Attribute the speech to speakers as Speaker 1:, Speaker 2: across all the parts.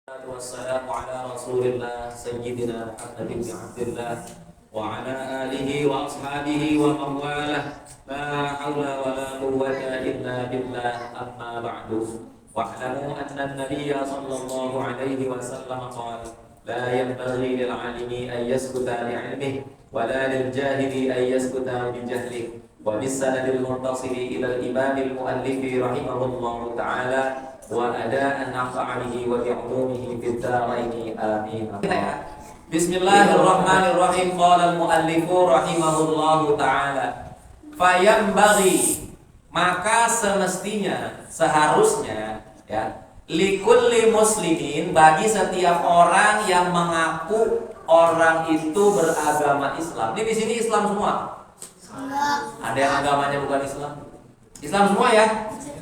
Speaker 1: Wassalamu ala Rasulillah Sayyidina Muhammad bin Abdullah wa ala alihi wa ashabihi wa mawalah la hawla wa la quwwata illa billah amma ba'du wa alamu anna an-nabiyya sallallahu alaihi wasallam qala la yanbaghi lil 'alimi an yaskuta li'ilmihi wa la lil jahili an yaskuta bi jahlihi wa bis sanadil muntasili ila al-imam al-muallif rahimahullahu ta'ala wa adaan nafa'alihi wa bi'ulumihi fid dharaini amin. Bismillahirrahmanirrahim. Qala al-muallifu rahimahullahu ta'ala fayambaghi, maka semestinya, seharusnya ya, likulli muslimin, bagi setiap orang yang mengaku orang itu beragama Islam. Ini di sini Islam semua? Ada yang agamanya bukan Islam? Islam semua ya?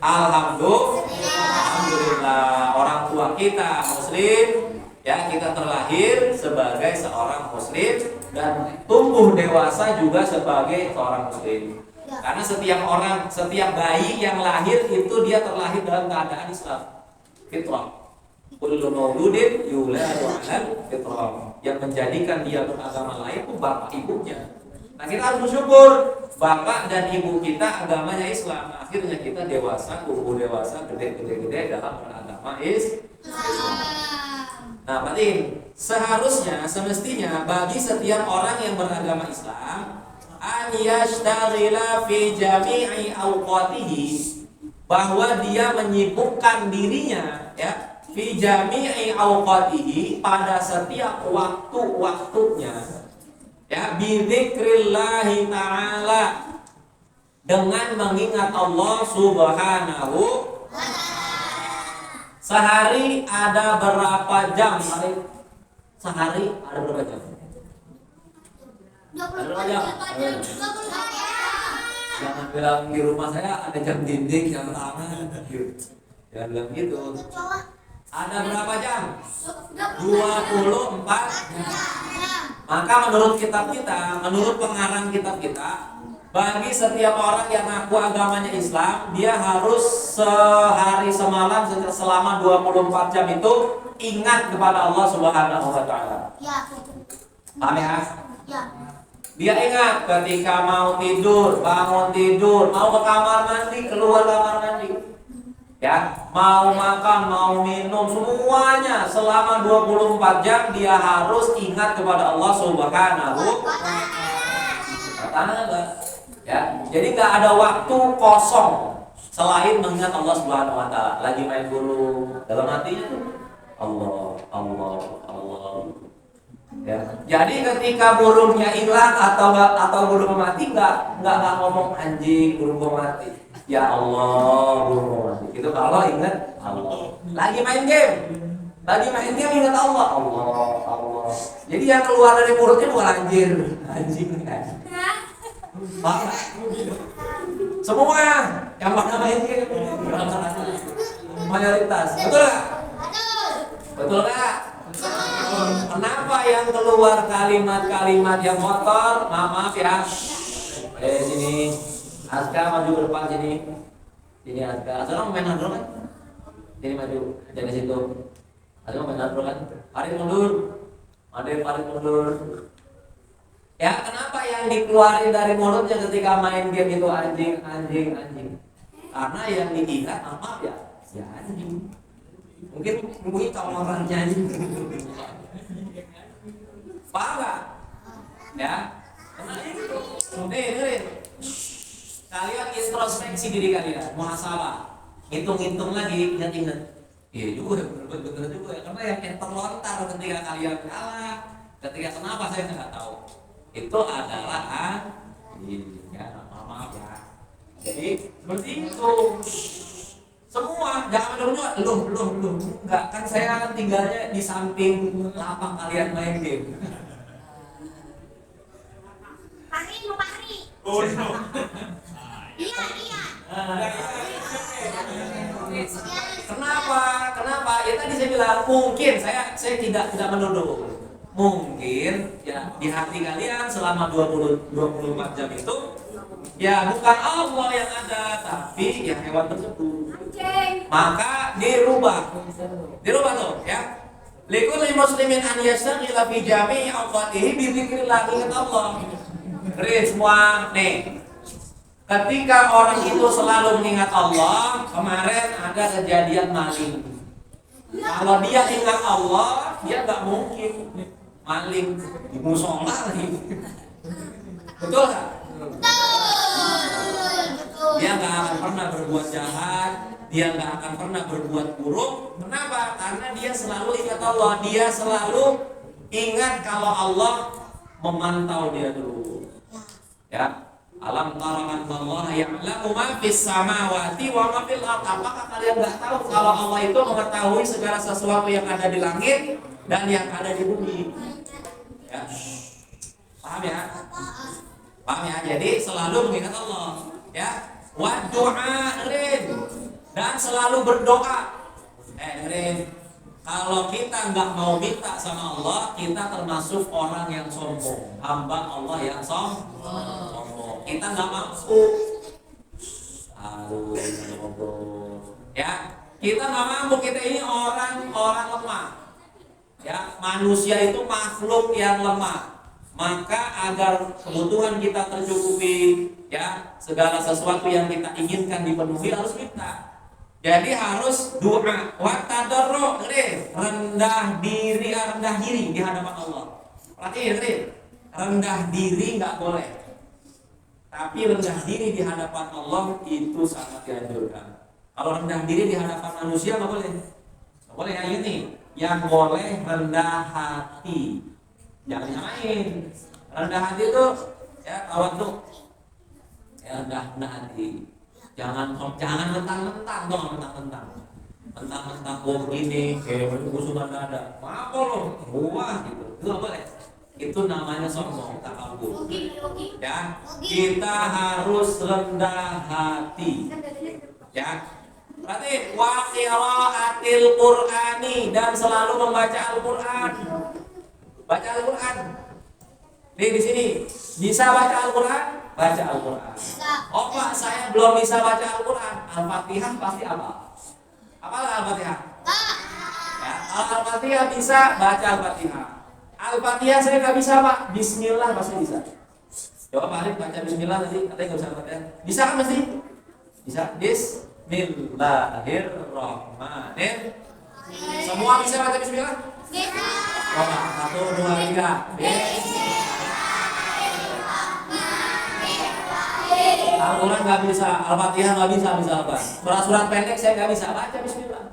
Speaker 1: Alhamdulillah, orang tua kita muslim ya, kita terlahir sebagai seorang muslim dan tumbuh dewasa juga sebagai seorang muslim. Karena setiap bayi yang lahir itu dia terlahir dalam keadaan Islam, fitrah. Kullu mauludin yuladu 'alal fitrah. Yang menjadikan dia beragama lain itu bapak ibunya. Nah, kita harus bersyukur bapak dan ibu kita agamanya Islam. Akhirnya kita dewasa, tumbuh dewasa, gede dalam beragama Islam. Nah, berarti seharusnya, semestinya bagi setiap orang yang beragama Islam an yashtaghila fi jami'i awqatihi, bahwa dia menyibukkan dirinya ya, fi jami'i awqatihi, pada setiap waktu-waktunya ya, bidzikrillahi ta'ala, dengan mengingat Allah subhanahu. Sehari ada berapa jam? Sehari ada berapa jam? 24 jam. Jangan bilang di rumah saya ada jam dinding, jam tangan. Jangan bilang gitu. Ada berapa jam? 24 jam. Maka menurut kitab kita, menurut pengarang kitab kita, bagi setiap orang yang ngaku agamanya Islam, dia harus sehari semalam selama 24 jam itu ingat kepada Allah Subhanahu wa taala. Ya. Paham ya? Ya. Dia ingat ketika mau tidur, bangun tidur, mau ke kamar mandi, keluar kamar mandi. Ya, mau makan, mau minum, semuanya selama 24 jam dia harus ingat kepada Allah Subhanahu wa taala. Ya, jadi nggak ada waktu kosong selain mengingat Allah Subhanahu wa taala. Lagi main burung, dalam hatinya tuh Allah. Ya, jadi ketika burungnya hilang atau burung mati, nggak ngomong anjing burung mati. Ya Allah, burung mati. Itu kalau ingat Allah. Lagi main game ingat Allah. Jadi yang keluar dari mulutnya bukan anjing kan. Semua yang pernah main game mayoritas. Betul nggak? Betul nggak? Kenapa yang keluar kalimat-kalimat yang kotor? Maaf ya. Sini. Aska maju ke depan sini. Sini Aska. Aska mau main hadron kan? Sini maju. Jadi situ. Aska mau main hadron kan? Farid mundur. Farid mundur. Ya, kenapa yang dikeluarin dari mulutnya ketika main game itu anjing? Karena yang diingat maaf ya anjing. Mungkin colorannya anjing. Paham gak? Ya. Karena itu. Nih. Kalian introspeksi diri kalian, muhasabah. Hitung-hitung lagi, ingat-ingat. Iya juga, bener juga ya. Karena yang terlontar ketika kalian kalah, ketika kenapa saya nggak tahu. Itu adalah ya, maaf ya. Jadi seperti itu. Semua jangan belum. Enggak, kan saya kan tinggalnya di samping lapang kalian main game.
Speaker 2: Hari.
Speaker 1: Oh no.
Speaker 2: Iya.
Speaker 1: Kenapa? Ya tadi saya bilang mungkin saya tidak menuduh. Mungkin ya di hati kalian selama 24 jam itu ya bukan Allah yang ada, tapi ya hewan tersebut. Maka dirubah tuh ya. Likulli muslimin an yastaghila fi jami'i awqatihi bi dzikrillah, ingat Allah. Semua nih. Ketika orang itu selalu mengingat Allah, kemarin ada kejadian maling. Kalau dia ingat Allah, dia nggak mungkin maling di musola lagi. Betul nggak? Dia nggak akan pernah berbuat jahat, dia nggak akan pernah berbuat buruk. Kenapa? Karena dia selalu ingat Allah. Dia selalu ingat kalau Allah memantau dia dulu. Ya. Alam tara annallaha ya'lamu ma fis samawati wa ma fil ardh. Apakah kalian enggak tahu kalau Allah itu mengetahui segala sesuatu yang ada di langit dan yang ada di bumi? Ya. Paham ya? Paham ya? Jadi selalu mengingat Allah, ya. Wa du'a'in, dan selalu berdoa. Dengerin. Kalau kita nggak mau minta sama Allah, kita termasuk orang yang sombong, hamba Allah yang sombong. Kita nggak mampu. Ya, kita nggak mampu. Kita ini orang lemah. Ya, manusia itu makhluk yang lemah. Maka agar kebutuhan kita tercukupi, ya, segala sesuatu yang kita inginkan dipenuhi harus minta. Jadi harus doa, wa tadarru, rendah diri di hadapan Allah. Perhatiin, rendah diri nggak boleh. Tapi rendah diri di hadapan Allah itu sangat dianjurkan. Kalau rendah diri di hadapan manusia nggak boleh. Nggak boleh yang ini. Yang boleh rendah hati. Jangan disamain. Rendah hati itu ya tawadhu. Ya rendah hati. Jangan mentang-mentang dong, mentang-mentang ini kayak berkusuman dada, apa lo, buah gitu, itu nggak boleh. Itu namanya sombong, takabur. Ya, kita harus rendah hati. Ya, berarti wa qiraatil Qur'ani, dan selalu membaca Al-Qur'an. Baca Al-Qur'an. Di sini bisa baca Al-Qur'an? Baca Al-Quran. Oh Pak, saya belum bisa baca Al-Quran. Al-Fatihah pasti apa? Apalah Al-Fatihah? Ya, Al-Fatihah bisa, baca Al-Fatihah. Al-Fatihah saya nggak bisa Pak. Bismillah pasti bisa. Coba Pak Arif baca Bismillah tadi, katanya nggak bisa Al-Fatihah. Bisa kan mesti? Bisa. Bismillahirrahmanirrahim. Semua bisa baca Bismillah? Bisa. Coba 1, 2, 3. Al-Quran nggak bisa, Al-Fatihah nggak bisa, apa? Surat-surat pendek saya nggak bisa baca Bismillah.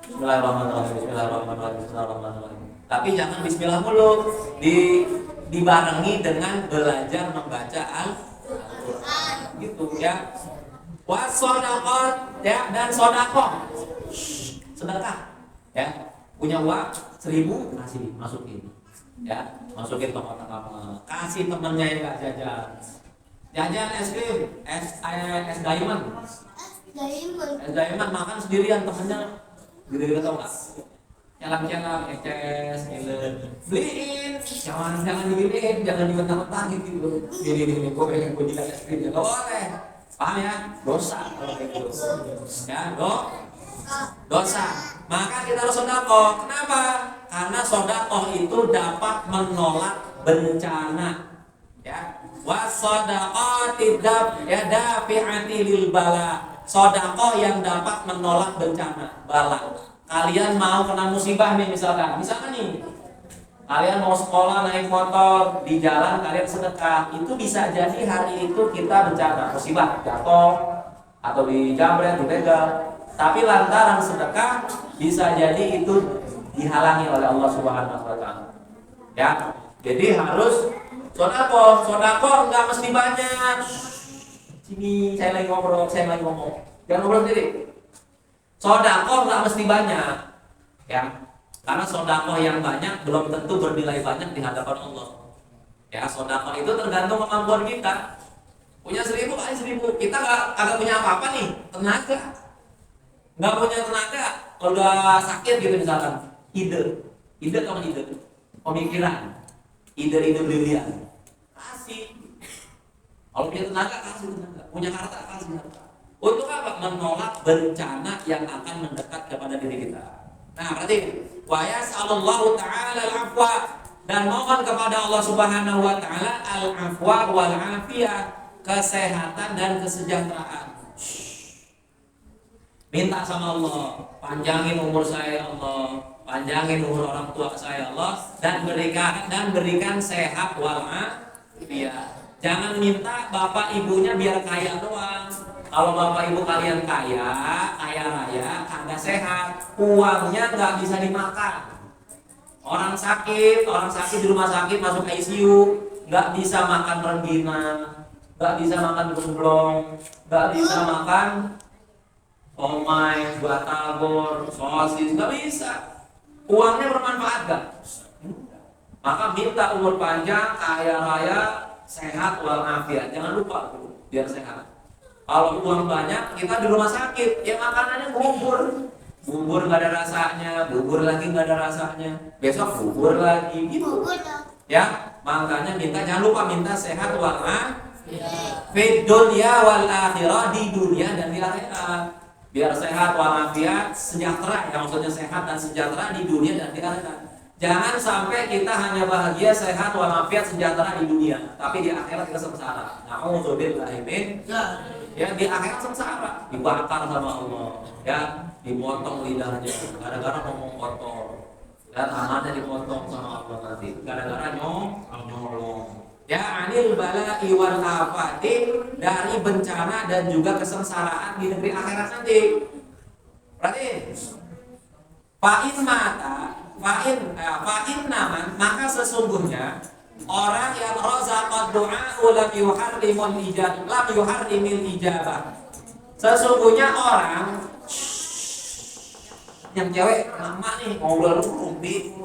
Speaker 1: Bismillahirrahmanirrahim. Tapi jangan Bismillah mulu, dibarengi dengan belajar membaca Al-Quran, gitu ya. Wasodakot, ya, dan sodakoh, sedekah, ya. Punya uang 1.000 kasih, masukin, ya, masukin ke kotak amal, kasih temennya yang nggak jajan. Jajan es krim, es diamond. Es diamond makan sendirian, temennya gede-gede tau gak? Celang-celang, eces, ngiler. Beliin, jangan diginiin, jangan dimentang-mentangin gitu. Gini, gue pengen gue jilat es krim, gak boleh. Paham ya? Dosa kalau kayak gitu. Ya, dosa. Maka kita harus sedekah. Kenapa? Karena sedekah itu dapat menolak bencana. Ya. Wasadaqati dafi'ati lil bala. Sedekah yang dapat menolak bencana, bala. Kalian mau kena musibah nih misalkan nih. Kalian mau sekolah naik motor di jalan, kalian sedekah, itu bisa jadi hari itu kita bencana, musibah, jatuh atau dijamret, dibegal. Tapi lantaran sedekah bisa jadi itu dihalangi oleh Allah Subhanahu wa taala. Ya. Jadi harus sodako nggak mesti banyak. Sini saya lagi ngomong. Jangan ngobrol sendiri. Sodako nggak mesti banyak, ya. Karena sodako yang banyak belum tentu bernilai banyak di hadapan Allah. Ya, sodako itu tergantung kemampuan kita. Punya 1.000 kali 1.000. Kita agak punya apa-apa nih, tenaga. Nggak punya tenaga, kalau udah sakit gitu misalkan, ide atau ide, pemikiran. Ide brilian, kasih. Kalau punya tenaga, kasih tenaga. Punya harta, kasih harta. Untuk apa? Menolak bencana yang akan mendekat kepada diri kita. Nah, berarti wa yas'alullahu ta'ala al-'afwa, dan mohon kepada Allah Subhanahu wa taala al-'afwa wal 'afiyah, kesehatan dan kesejahteraan. Minta sama Allah, panjangin umur saya ya Allah, panjangin umur orang tua saya ya Allah, dan berikan sehat wal 'afiyah. Jangan minta bapak ibunya biar kaya doang. Kalau bapak ibu kalian kaya raya, kagak sehat, uangnya nggak bisa dimakan. Orang sakit di rumah sakit masuk ICU, nggak bisa makan rengginang, nggak bisa makan gemblong, nggak bisa makan omai, batagor, sosis, nggak bisa. Uangnya bermanfaat gak? Maka minta umur panjang, kaya raya, sehat walafiat. Jangan lupa biar sehat. Kalau uang banyak, kita di rumah sakit, ya makanannya bubur nggak ada rasanya, bubur lagi nggak ada rasanya, besok bubur lagi, gitu. Ya, makanya jangan lupa minta sehat walafiat. Fid dunya wal akhirah, di dunia dan di akhirat. Biar sehat walafiat, sejahtera, ya maksudnya sehat dan sejahtera di dunia dan di akhirat. Jangan sampai kita hanya bahagia, sehat walafiat, sejahtera di dunia, tapi di akhirat kita sengsara. Na'udzubillahi min. Ya, di akhirat sengsara, dibakar sama Allah, ya, dipotong lidahnya gara-gara ngomong kotor, dan tangannya dipotong sama Allah nanti gara-gara nyolong. Ya, anil bala'i wal afati, dari bencana dan juga kesengsaraan di negeri akhirat nanti. Berarti fa'in naman, maka sesungguhnya orang yang razaqad du'a'u lam yuharrimil ijabah. Sesungguhnya orang yang cewek mama nih ngobrol rumpi.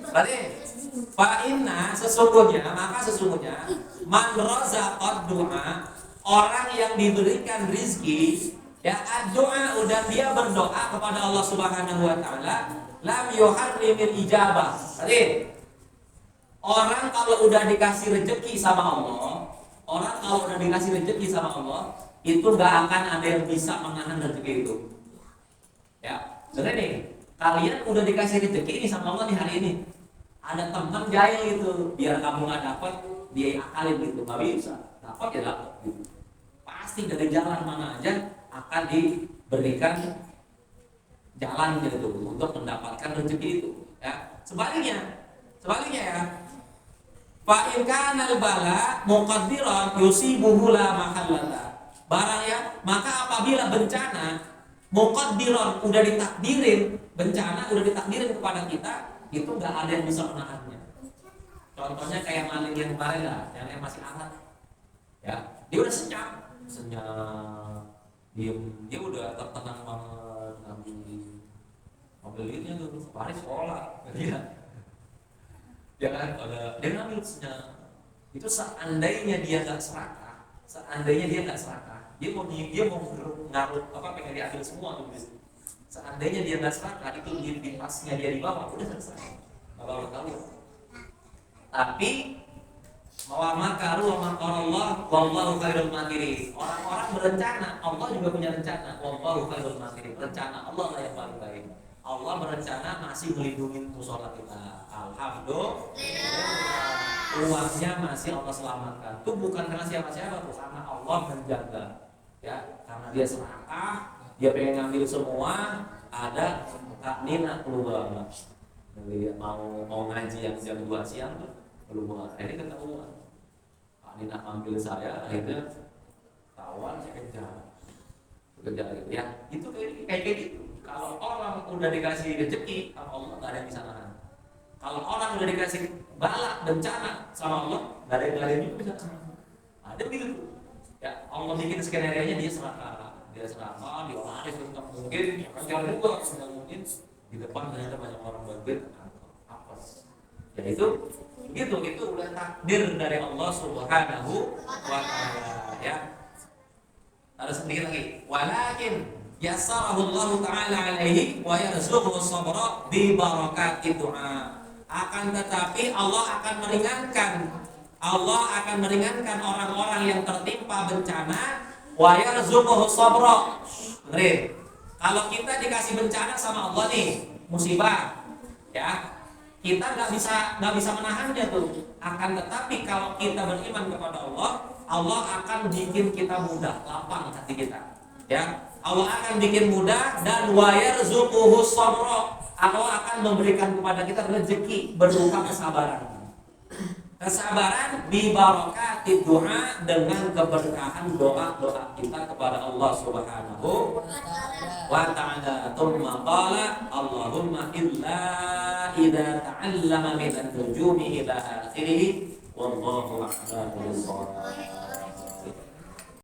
Speaker 1: Berarti maka sesungguhnya man razaqad du'a, orang yang diberikan rizki, ya doa, dan dia berdoa kepada Allah Subhanahu wa taala, lam yuharrimil ijabah. Berarti orang kalau udah dikasih rezeki sama Allah, itu nggak akan ada yang bisa menahan rezeki itu. Ya, sebenarnya nih, kalian udah dikasih rezeki ini sama Allah di hari ini. Ada teman jahil gitu, biar kamu nggak dapat, dia akalin gitu, nggak bisa. Dapat ya dapat. Gitu. Pasti dari jalan mana aja akan diberikan jalan gitu untuk mendapatkan rezeki itu. Ya, sebaliknya ya. Fa in kana al-bala muqaddiran yusibuhu la mahallata. Barang ya, maka apabila bencana muqaddiran udah ditakdirin, bencana udah ditakdirin kepada kita, itu enggak ada yang bisa menahannya. Contohnya kayak maling yang kemarin lah, yang masih hangat. Ya, dia udah senyap, dia udah tertenang banget, ngambil duitnya tuh, hari sekolah, ya kan, dia ngambil senyap. Itu seandainya dia nggak serakah, dia mau ngaruh pengen diambil semua tuh. Seandainya dia nggak serakah, itu di pasnya dia di bawah, udah selesai, nggak bakal tahu. Tapi wa makaru wa makarallah wallahu khairul makirin. Orang-orang berencana, Allah juga punya rencana. Wallahu khairul makirin. Rencana Allah lah yang paling baik. Allah berencana masih melindungi musola kita. Alhamdulillah. Uangnya masih Allah selamatkan. Itu bukan karena siapa-siapa, karena Allah menjaga. Ya, karena dia serakah, dia pengen ngambil semua. Ada Kak Nina keluar. Jadi mau ngaji yang jam 2 siang tuh keluar. Ini ketahuan. Kak Nina ambil saya, akhirnya tawan saya kejar ya. Itu kayak gitu. Kalau orang udah dikasih rezeki sama Allah, nggak ada yang bisa nahan. Kalau orang udah dikasih bala, bencana sama Allah, nggak ada yang bisa nahan. Ada begitu. Ya, Allah bikin skenario-nya dia serakah, dia waris untuk mungkin, jangan juga mungkin di depan ternyata banyak orang berbeda apa? Ya itu udah takdir dari Allah Subhanahu wa taala, ya. Ada sedikit lagi. Walakin yassarahu Allah taala alaihi wa yarzuquhu sabra bi barakati du'a. Akan tetapi Allah akan meringankan orang-orang yang tertimpa bencana, wa yarzuquhu sabra. Kalau kita dikasih bencana sama Allah nih, musibah, ya, kita nggak bisa menahannya tuh. Akan tetapi kalau kita beriman kepada Allah, Allah akan bikin kita mudah, lapang hati kita. Ya, Allah akan bikin mudah dan wayarzuquhu sabra. Allah akan memberikan kepada kita rezeki berupa kesabaran. Kesabaran dibarakati doa dengan keberkahan doa-doa kita kepada Allah Subhanahu wa ta'ala. Tsumma qala Allahumma illa idza ta'allama min an-nujumi ila akhirih wallahu a'lam bissawab.